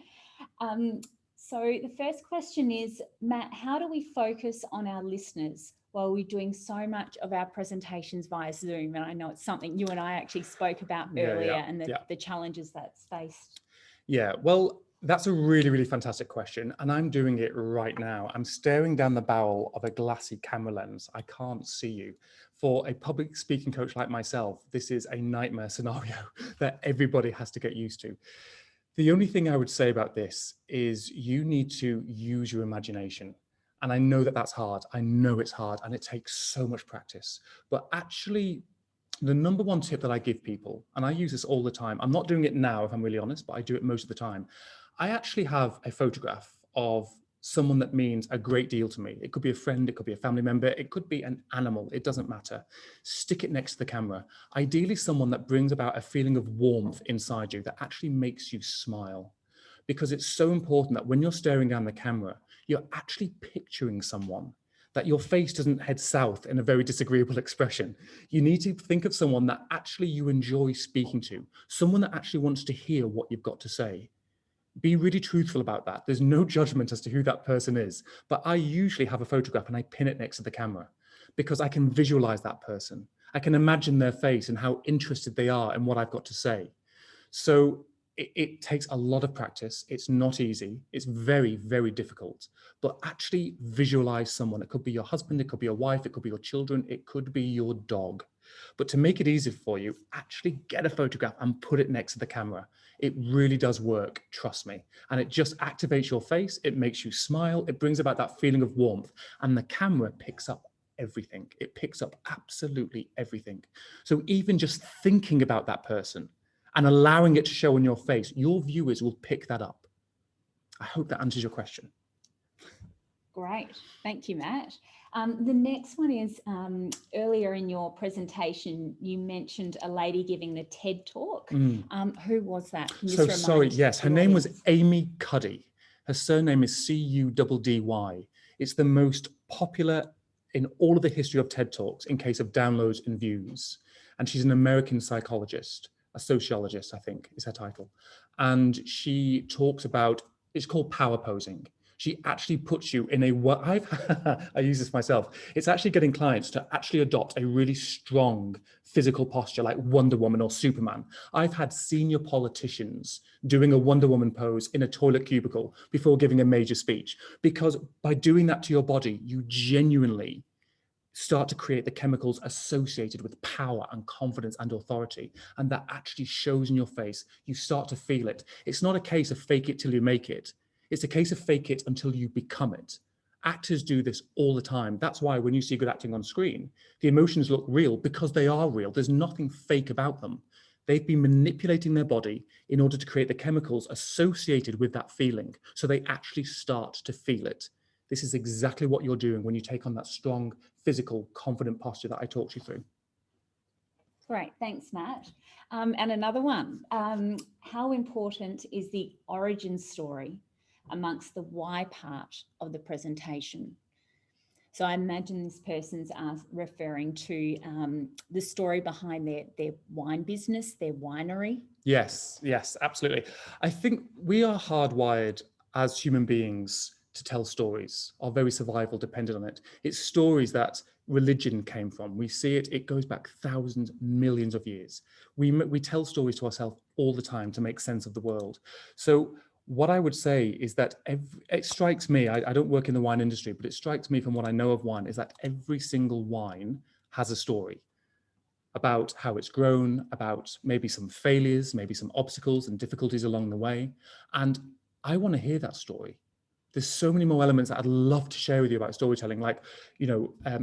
So the first question is, Matt, how do we focus on our listeners while we're doing so much of our presentations via Zoom? And I know it's something you and I actually spoke about earlier and the challenges that's faced. Yeah, well, that's a really, really fantastic question. And I'm doing it right now. I'm staring down the barrel of a glassy camera lens. I can't see you. For a public speaking coach like myself, this is a nightmare scenario that everybody has to get used to. The only thing I would say about this is you need to use your imagination. And I know that that's hard. I know it's hard and it takes so much practice. But actually, the number one tip that I give people, and I use this all the time, I'm not doing it now if I'm really honest, but I do it most of the time. I actually have a photograph of someone that means a great deal to me. It could be a friend, it could be a family member, it could be an animal, it doesn't matter. Stick it next to the camera. Ideally someone that brings about a feeling of warmth inside you that actually makes you smile. Because it's so important that when you're staring down the camera, you're actually picturing someone, that your face doesn't head south in a very disagreeable expression. You need to think of someone that actually you enjoy speaking to, someone that actually wants to hear what you've got to say. Be really truthful about that. There's no judgment as to who that person is, but I usually have a photograph and I pin it next to the camera because I can visualize that person. I can imagine their face and how interested they are in what I've got to say. So it takes a lot of practice. It's not easy. It's very, very difficult, but actually visualize someone. It could be your husband, it could be your wife, it could be your children, it could be your dog. But to make it easy for you, actually get a photograph and put it next to the camera. It really does work, trust me. And it just activates your face. It makes you smile. It brings about that feeling of warmth. And the camera picks up everything. It picks up absolutely everything. So even just thinking about that person and allowing it to show on your face, your viewers will pick that up. I hope that answers your question. Great. Thank you, Matt. The next one is earlier in your presentation, you mentioned a lady giving the TED talk. Who was that? Can you just remind sorry, yes, her name was audience? Amy Cuddy. Her surname is Cuddy. It's the most popular in all of the history of TED Talks in case of downloads and views. And she's an American psychologist, a sociologist, I think is her title. And she talks about, it's called power posing. She actually puts you in I use this myself. It's actually getting clients to actually adopt a really strong physical posture like Wonder Woman or Superman. I've had senior politicians doing a Wonder Woman pose in a toilet cubicle before giving a major speech, because by doing that to your body, you genuinely start to create the chemicals associated with power and confidence and authority. And that actually shows in your face. You start to feel it. It's not a case of fake it till you make it. It's a case of fake it until you become it. Actors do this all the time. That's why when you see good acting on screen, the emotions look real because they are real. There's nothing fake about them. They've been manipulating their body in order to create the chemicals associated with that feeling. So they actually start to feel it. This is exactly what you're doing when you take on that strong, physical, confident posture that I talked you through. Great, thanks, Matt. And another one, how important is the origin story amongst the why part of the presentation? So I imagine this person's referring to the story behind their wine business, their winery. Yes, absolutely. I think we are hardwired as human beings to tell stories. Our very survival depended on it. It's stories that religion came from. We see it, it goes back thousands, millions of years. We tell stories to ourselves all the time to make sense of the world. So what I would say is that it strikes me, I don't work in the wine industry, but it strikes me from what I know of wine is that every single wine has a story about how it's grown, about maybe some failures, maybe some obstacles and difficulties along the way. And I want to hear that story. There's so many more elements that I'd love to share with you about storytelling, like,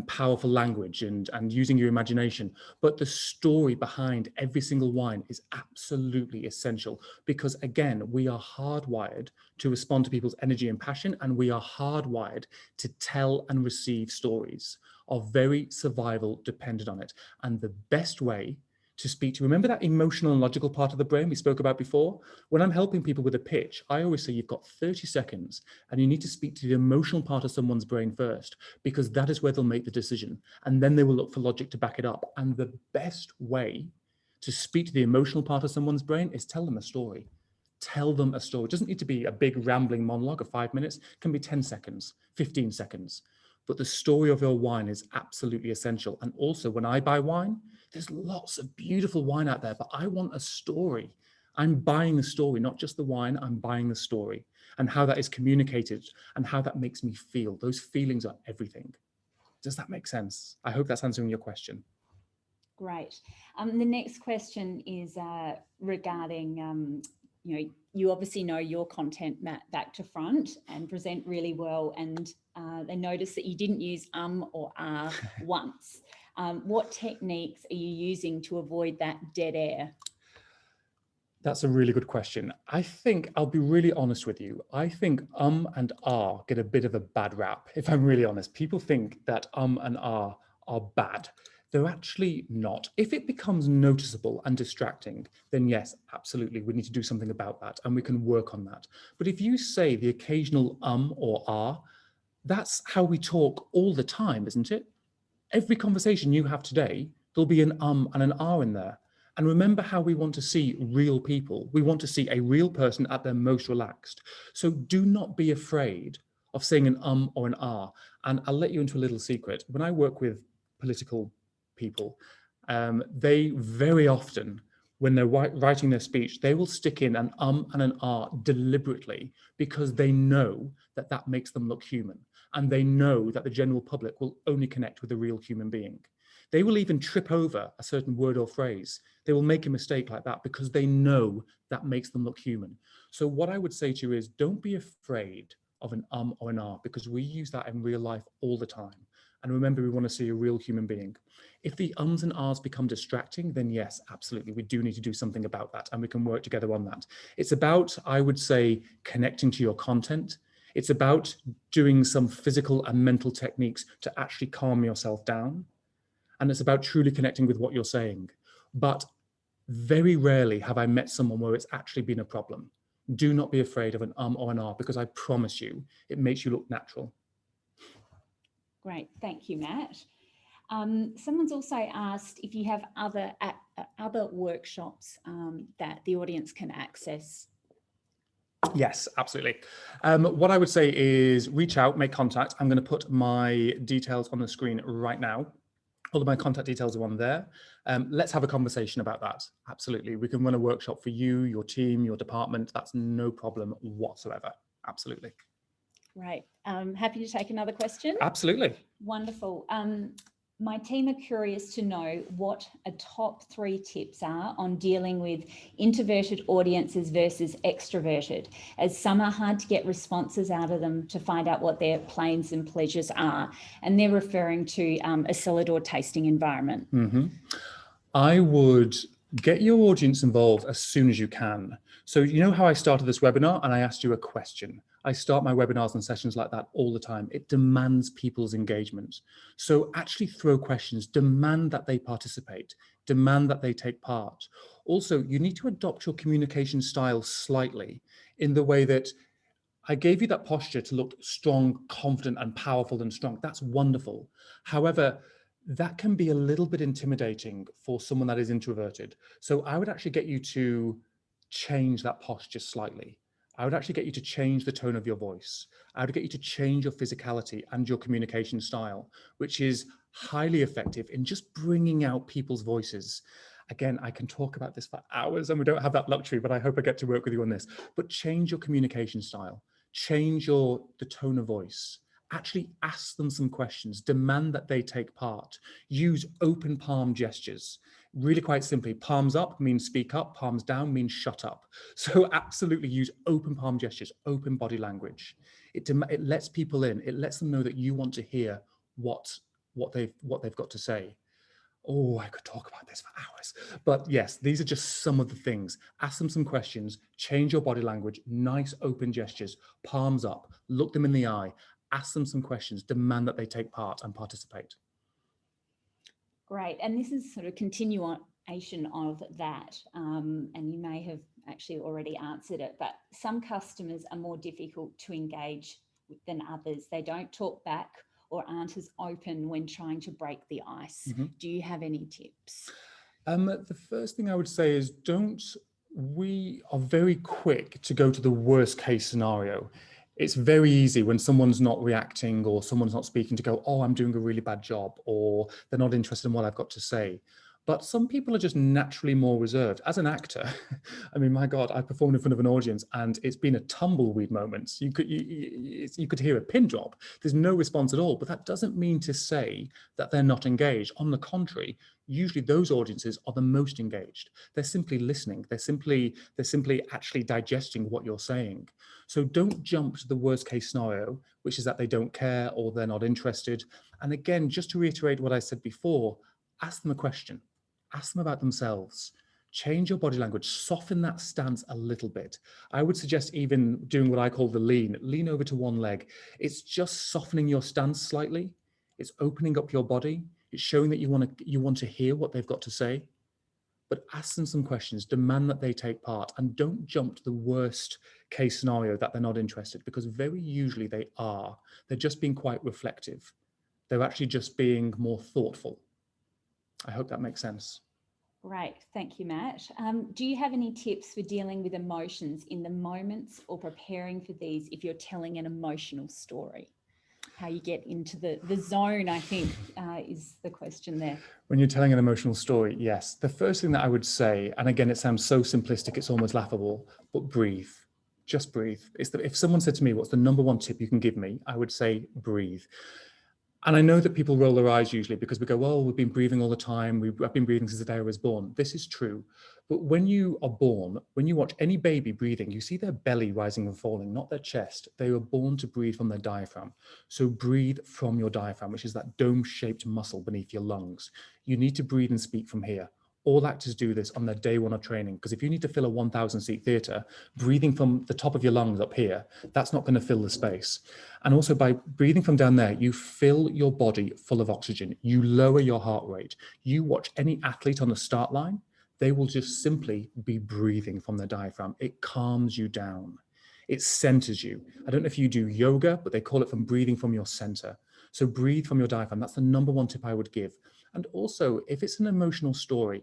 powerful language and using your imagination. But the story behind every single wine is absolutely essential because, again, we are hardwired to respond to people's energy and passion, and we are hardwired to tell and receive stories. Our very survival depended on it. And the best way to speak to, remember that emotional and logical part of the brain we spoke about before? When I'm helping people with a pitch, I always say you've got 30 seconds and you need to speak to the emotional part of someone's brain first, because that is where they'll make the decision. And then they will look for logic to back it up. And the best way to speak to the emotional part of someone's brain is tell them a story. Tell them a story. It doesn't need to be a big rambling monologue of 5 minutes. It can be 10 seconds, 15 seconds. But the story of your wine is absolutely essential. And also, when I buy wine, there's lots of beautiful wine out there, but I want a story. I'm buying the story, not just the wine, I'm buying the story and how that is communicated and how that makes me feel. Those feelings are everything. Does that make sense? I hope that's answering your question. Great. The next question is regarding, you obviously know your content, Matt, back to front and present really well. And they noticed that you didn't use or once. What techniques are you using to avoid that dead air? That's a really good question. I think, I'll be really honest with you, I think and get a bit of a bad rap, if I'm really honest. People think that and are bad. They're actually not. If it becomes noticeable and distracting, then yes, absolutely, we need to do something about that and we can work on that. But if you say the occasional or that's how we talk all the time, isn't it? Every conversation you have today, there'll be an and an in there. And remember how we want to see real people. We want to see a real person at their most relaxed. So do not be afraid of saying an or an And I'll let you into a little secret. When I work with political people, they very often, when they're writing their speech, they will stick in an and an deliberately because they know that that makes them look human. And they know that the general public will only connect with a real human being. They will even trip over a certain word or phrase. They will make a mistake like that because they know that makes them look human. So what I would say to you is, don't be afraid of an or an because we use that in real life all the time. And remember, we want to see a real human being. If the ums and ahs become distracting, then yes, absolutely, we do need to do something about that, and we can work together on that. It's about, I would say, connecting to your content. It's about doing some physical and mental techniques to actually calm yourself down. And it's about truly connecting with what you're saying. But very rarely have I met someone where it's actually been a problem. Do not be afraid of an or an because I promise you, it makes you look natural. Great, thank you, Matt. Someone's also asked if you have other workshops that the audience can access. Yes, absolutely. What I would say is reach out, make contact. I'm going to put my details on the screen right now. All of my contact details are on there. Let's have a conversation about that. Absolutely. We can run a workshop for you, your team, your department. That's no problem whatsoever. Absolutely. Right. Happy to take another question? Absolutely. Wonderful. My team are curious to know what a top 3 tips are on dealing with introverted audiences versus extroverted, as some are hard to get responses out of them to find out what their pains and pleasures are. And they're referring to a cellar door tasting environment. Mm-hmm. I would get your audience involved as soon as you can. So you know how I started this webinar and I asked you a question? I start my webinars and sessions like that all the time. It demands people's engagement. So actually throw questions, demand that they participate, demand that they take part. Also, you need to adopt your communication style slightly in the way that I gave you that posture to look strong, confident, and powerful and strong. That's wonderful. However, that can be a little bit intimidating for someone that is introverted. So I would actually get you to change that posture slightly. I would actually get you to change the tone of your voice. I would get you to change your physicality and your communication style, which is highly effective in just bringing out people's voices. Again, I can talk about this for hours and we don't have that luxury, but I hope I get to work with you on this. But change your communication style, change the tone of voice. Actually ask them some questions, demand that they take part, use open palm gestures. Really quite simply, palms up means speak up, palms down means shut up. So absolutely use open palm gestures, open body language. It lets people in, it lets them know that you want to hear what they've got to say. Oh, I could talk about this for hours. But yes, these are just some of the things. Ask them some questions, change your body language, nice open gestures, palms up, look them in the eye, ask them some questions, demand that they take part and participate. Great. And this is sort of continuation of that. And you may have actually already answered it, but some customers are more difficult to engage with than others. They don't talk back or aren't as open when trying to break the ice. Mm-hmm. Do you have any tips? The first thing I would say is we are very quick to go to the worst case scenario. It's very easy when someone's not reacting or someone's not speaking to go, oh, I'm doing a really bad job, or they're not interested in what I've got to say. But some people are just naturally more reserved. As an actor, I mean, my God, I performed in front of an audience and it's been a tumbleweed moment. You could hear a pin drop. There's no response at all, but that doesn't mean to say that they're not engaged. On the contrary, usually those audiences are the most engaged. They're simply listening. They're simply actually digesting what you're saying. So don't jump to the worst case scenario, which is that they don't care or they're not interested. And again, just to reiterate what I said before, ask them a question. Ask them about themselves. Change your body language, soften that stance a little bit. I would suggest even doing what I call the lean over to one leg. It's just softening your stance slightly. It's opening up your body. It's showing that you want to hear what they've got to say. But ask them some questions, demand that they take part, and don't jump to the worst case scenario that they're not interested, because very usually they are. They're just being quite reflective. They're actually just being more thoughtful. I hope that makes sense. Great, thank you, Matt. Do you have any tips for dealing with emotions in the moments or preparing for these if you're telling an emotional story? How you get into the zone, I think, is the question there. When you're telling an emotional story, yes. The first thing that I would say, and again, it sounds so simplistic, it's almost laughable, but breathe. Just breathe. If someone said to me, what's the number one tip you can give me? I would say breathe. And I know that people roll their eyes usually because we go, well, we've been breathing all the time. I've been breathing since the day I was born. This is true. But when you are born, when you watch any baby breathing, you see their belly rising and falling, not their chest. They were born to breathe from their diaphragm. So breathe from your diaphragm, which is that dome-shaped muscle beneath your lungs. You need to breathe and speak from here. All actors do this on their day one of training, because if you need to fill a 1,000 seat theatre, breathing from the top of your lungs up here, that's not going to fill the space. And also by breathing from down there, you fill your body full of oxygen. You lower your heart rate. You watch any athlete on the start line, they will just simply be breathing from their diaphragm. It calms you down. It centers you. I don't know if you do yoga, but they call it from breathing from your center. So breathe from your diaphragm. That's the number one tip I would give. And also, if it's an emotional story,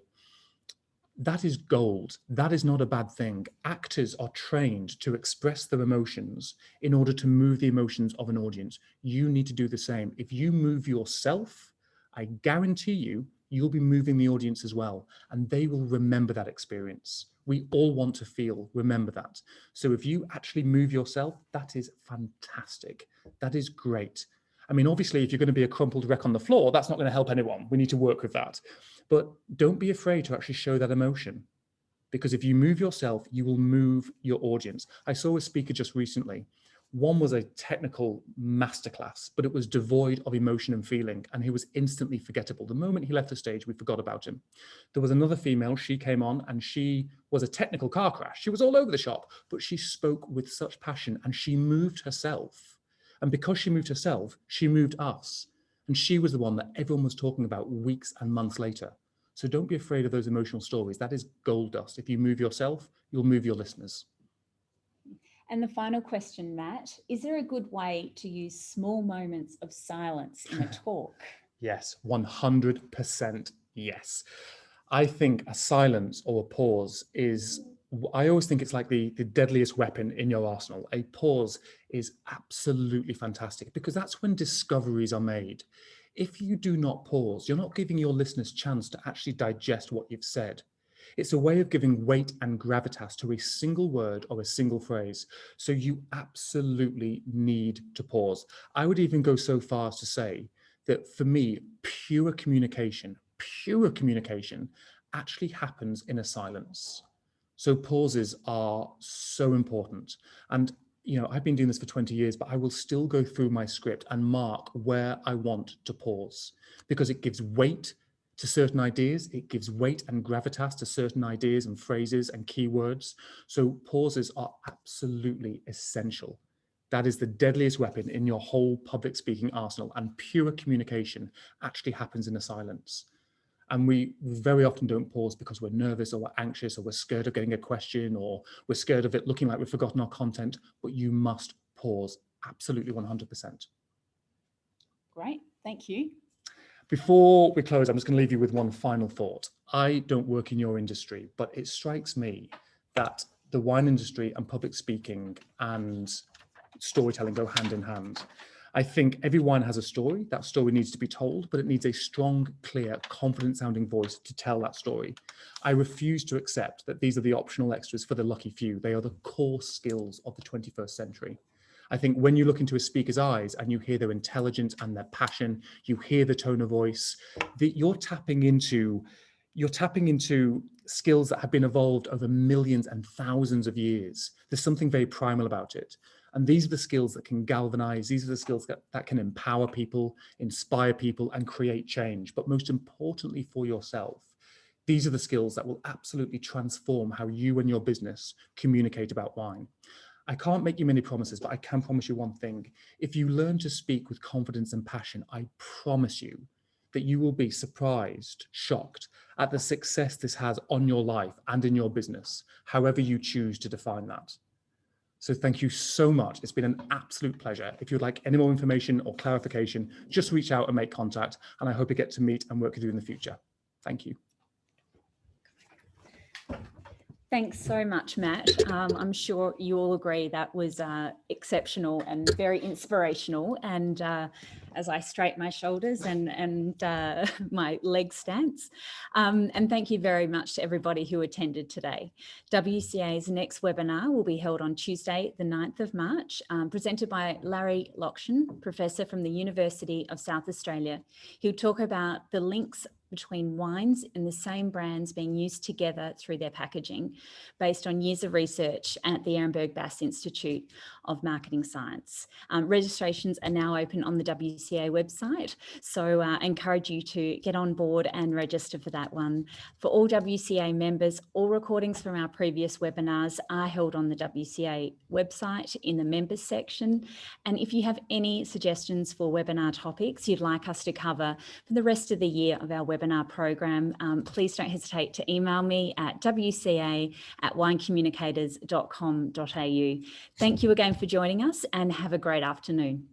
that is gold. That is not a bad thing. Actors are trained to express their emotions in order to move the emotions of an audience. You need to do the same. If you move yourself, I guarantee you, you'll be moving the audience as well, and they will remember that experience. We all want to feel, remember that. So if you actually move yourself, that is fantastic. That is great. I mean, obviously, if you're going to be a crumpled wreck on the floor, that's not going to help anyone. We need to work with that. But don't be afraid to actually show that emotion, because if you move yourself, you will move your audience. I saw a speaker just recently. One was a technical masterclass, but it was devoid of emotion and feeling, and he was instantly forgettable. The moment he left the stage, we forgot about him. There was another female, she came on, and she was a technical car crash. She was all over the shop, but she spoke with such passion, and she moved herself. And because she moved herself, she moved us. And she was the one that everyone was talking about weeks and months later. So don't be afraid of those emotional stories. That is gold dust. If you move yourself, you'll move your listeners. And the final question, Matt, is there a good way to use small moments of silence in a talk? Yes, 100% yes. I think a silence or a pause is I always think it's like the deadliest weapon in your arsenal. A pause is absolutely fantastic because that's when discoveries are made. If you do not pause, you're not giving your listeners chance to actually digest what you've said. It's a way of giving weight and gravitas to a single word or a single phrase. So you absolutely need to pause. I would even go so far as to say that for me, pure communication actually happens in a silence. So pauses are so important. And I've been doing this for 20 years, but I will still go through my script and mark where I want to pause because it gives weight to certain ideas. It gives weight and gravitas to certain ideas and phrases and keywords. So pauses are absolutely essential. That is the deadliest weapon in your whole public speaking arsenal, and pure communication actually happens in a silence. And we very often don't pause because we're nervous or we're anxious or we're scared of getting a question or we're scared of it looking like we've forgotten our content, but you must pause, absolutely 100%. Great, thank you. Before we close, I'm just going to leave you with one final thought. I don't work in your industry, but it strikes me that the wine industry and public speaking and storytelling go hand in hand. I think every wine has a story. That story needs to be told, but it needs a strong, clear, confident sounding voice to tell that story. I refuse to accept that these are the optional extras for the lucky few. They are the core skills of the 21st century. I think when you look into a speaker's eyes and you hear their intelligence and their passion, you hear the tone of voice, that you're tapping into skills that have been evolved over millions and thousands of years. There's something very primal about it. And these are the skills that can galvanize. These are the skills that can empower people, inspire people, and create change. But most importantly for yourself, these are the skills that will absolutely transform how you and your business communicate about wine. I can't make you many promises, but I can promise you one thing. If you learn to speak with confidence and passion, I promise you that you will be surprised, shocked at the success this has on your life and in your business, however you choose to define that. So thank you so much. It's been an absolute pleasure. If you'd like any more information or clarification, just reach out and make contact. And I hope you get to meet and work with you in the future. Thank you. Thanks so much, Matt. I'm sure you all agree that was exceptional and very inspirational. And as I straighten my shoulders and my leg stance. And thank you very much to everybody who attended today. WCA's next webinar will be held on Tuesday, the 9th of March, presented by Larry Lockshin, Professor from the University of South Australia. He'll talk about the links between wines and the same brands being used together through their packaging based on years of research at the Ehrenberg Bass Institute of Marketing Science. Registrations are now open on the WCA website, so I encourage you to get on board and register for that one. For all WCA members, all recordings from our previous webinars are held on the WCA website in the members section. And if you have any suggestions for webinar topics you'd like us to cover for the rest of the year of our webinar program, please don't hesitate to email me at wca@winecommunicators.com.au. Thank you again for joining us and have a great afternoon.